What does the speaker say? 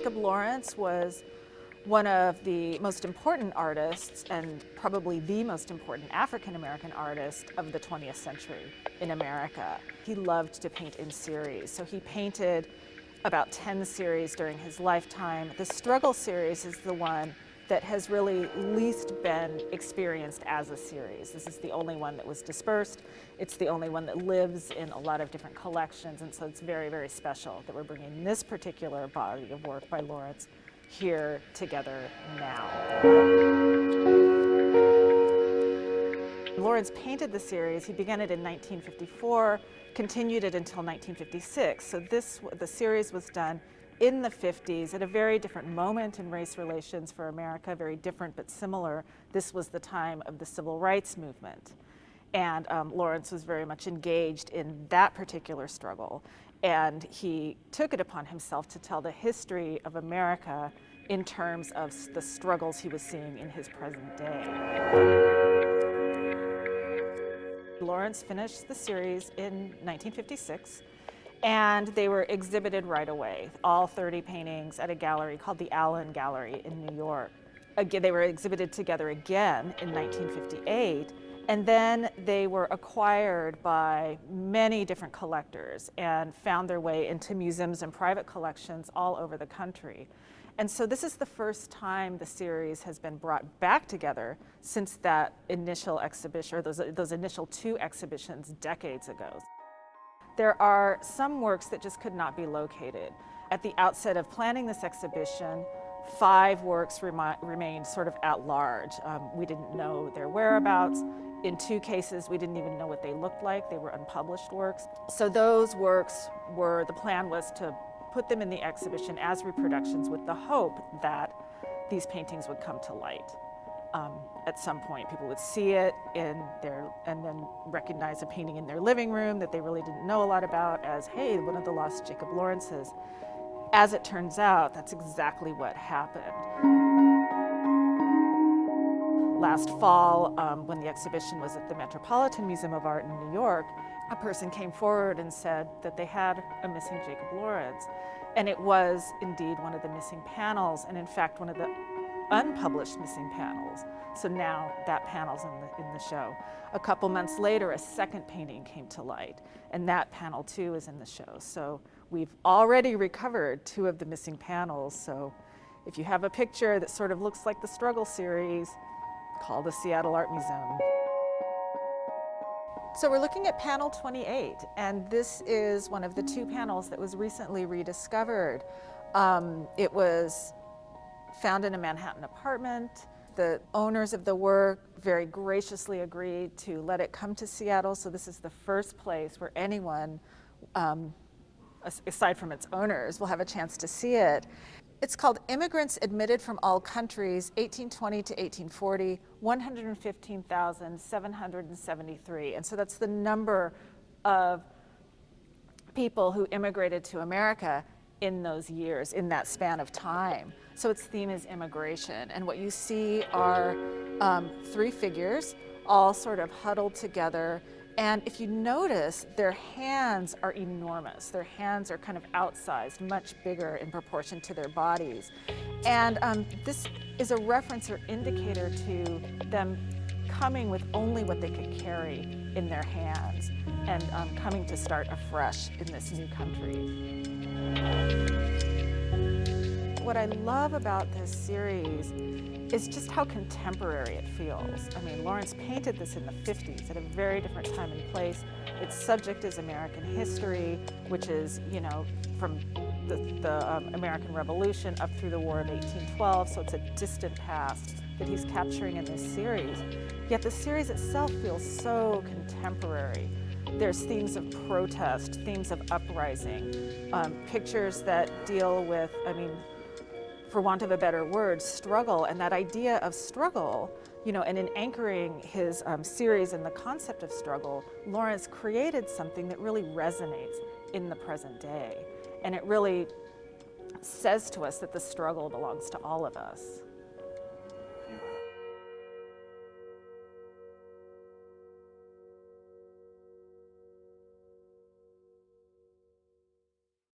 Jacob Lawrence was one of the most important artists, and probably the most important African-American artist of the 20th century in America. He loved to paint in series, so he painted about 10 series during his lifetime. The Struggle series is the one that has really least been experienced as a series. This is the only one that was dispersed. It's the only one that lives in a lot of different collections, and so it's very, very special that we're bringing this particular body of work by Lawrence here together now. Lawrence painted the series. He began it in 1954, continued it until 1956. So the series was done in the 50s at a very different moment in race relations for America, very different but similar. This was the time of the civil rights movement. And Lawrence was very much engaged in that particular struggle. And he took it upon himself to tell the history of America in terms of the struggles he was seeing in his present day. Lawrence finished the series in 1956. And they were exhibited right away, all 30 paintings at a gallery called the Allen Gallery in New York. Again, they were exhibited together again in 1958, and then they were acquired by many different collectors and found their way into museums and private collections all over the country. And so this is the first time the series has been brought back together since that initial exhibition, or those initial two exhibitions decades ago. There are some works that just could not be located. At the outset of planning this exhibition, 5 works remained sort of at large. We didn't know their whereabouts. In 2 cases, we didn't even know what they looked like. They were unpublished works. So those works the plan was to put them in the exhibition as reproductions with the hope that these paintings would come to light. At some point, people would see it and then recognize a painting in their living room that they really didn't know a lot about as, hey, one of the lost Jacob Lawrences. As it turns out, that's exactly what happened. Last fall, when the exhibition was at the Metropolitan Museum of Art in New York, a person came forward and said that they had a missing Jacob Lawrence. And it was indeed one of the missing panels, and in fact, one of the unpublished missing panels. So now that panel's in the show. A couple months later, a second painting came to light, and that panel too is in the show. So we've already recovered 2 of the missing panels. So if you have a picture that sort of looks like the Struggle series, call the Seattle Art Museum. So we're looking at panel 28, and this is one of the 2 panels that was recently rediscovered. It was found in a Manhattan apartment. The owners of the work very graciously agreed to let it come to Seattle, so this is the first place where anyone, aside from its owners, will have a chance to see it. It's called Immigrants Admitted from All Countries, 1820 to 1840, 115,773. And so that's the number of people who immigrated to America in those years, in that span of time. So its theme is immigration. And what you see are 3 figures, all sort of huddled together. And if you notice, their hands are enormous. Their hands are kind of outsized, much bigger in proportion to their bodies. And this is a reference or indicator to them coming with only what they could carry in their hands and coming to start afresh in this new country. What I love about this series is just how contemporary it feels. I mean, Lawrence painted this in the 50s at a very different time and place. Its subject is American history, which is, from the American Revolution up through the War of 1812, so it's a distant past that he's capturing in this series. Yet the series itself feels so contemporary. There's themes of protest, themes of uprising, pictures that deal with, for want of a better word, struggle, and that idea of struggle, and in anchoring his series in the concept of struggle, Lawrence created something that really resonates in the present day. And it really says to us that the struggle belongs to all of us.